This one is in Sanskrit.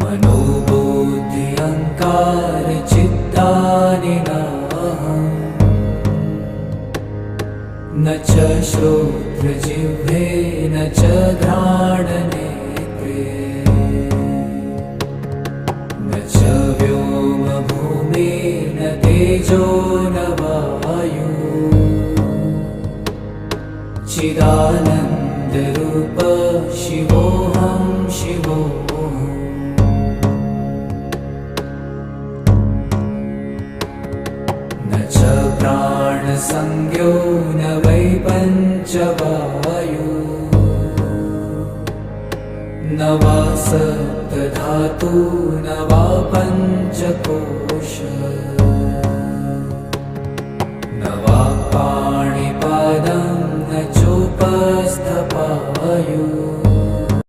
मनोबुद्धि अहंकार चित्तानि न च श्रोत्रजिह्वे न च घ्राणनेत्रे न च व्योमभूमिर्न तेजो न वायु चिदानन्दरूप शिवोऽहं शिवोऽहम् न च प्राणसंज्ञो न वै पञ्चवायु न वा सप्तधातु न वा पञ्चकोश न वा पाणिपादं न चोपस्थपायु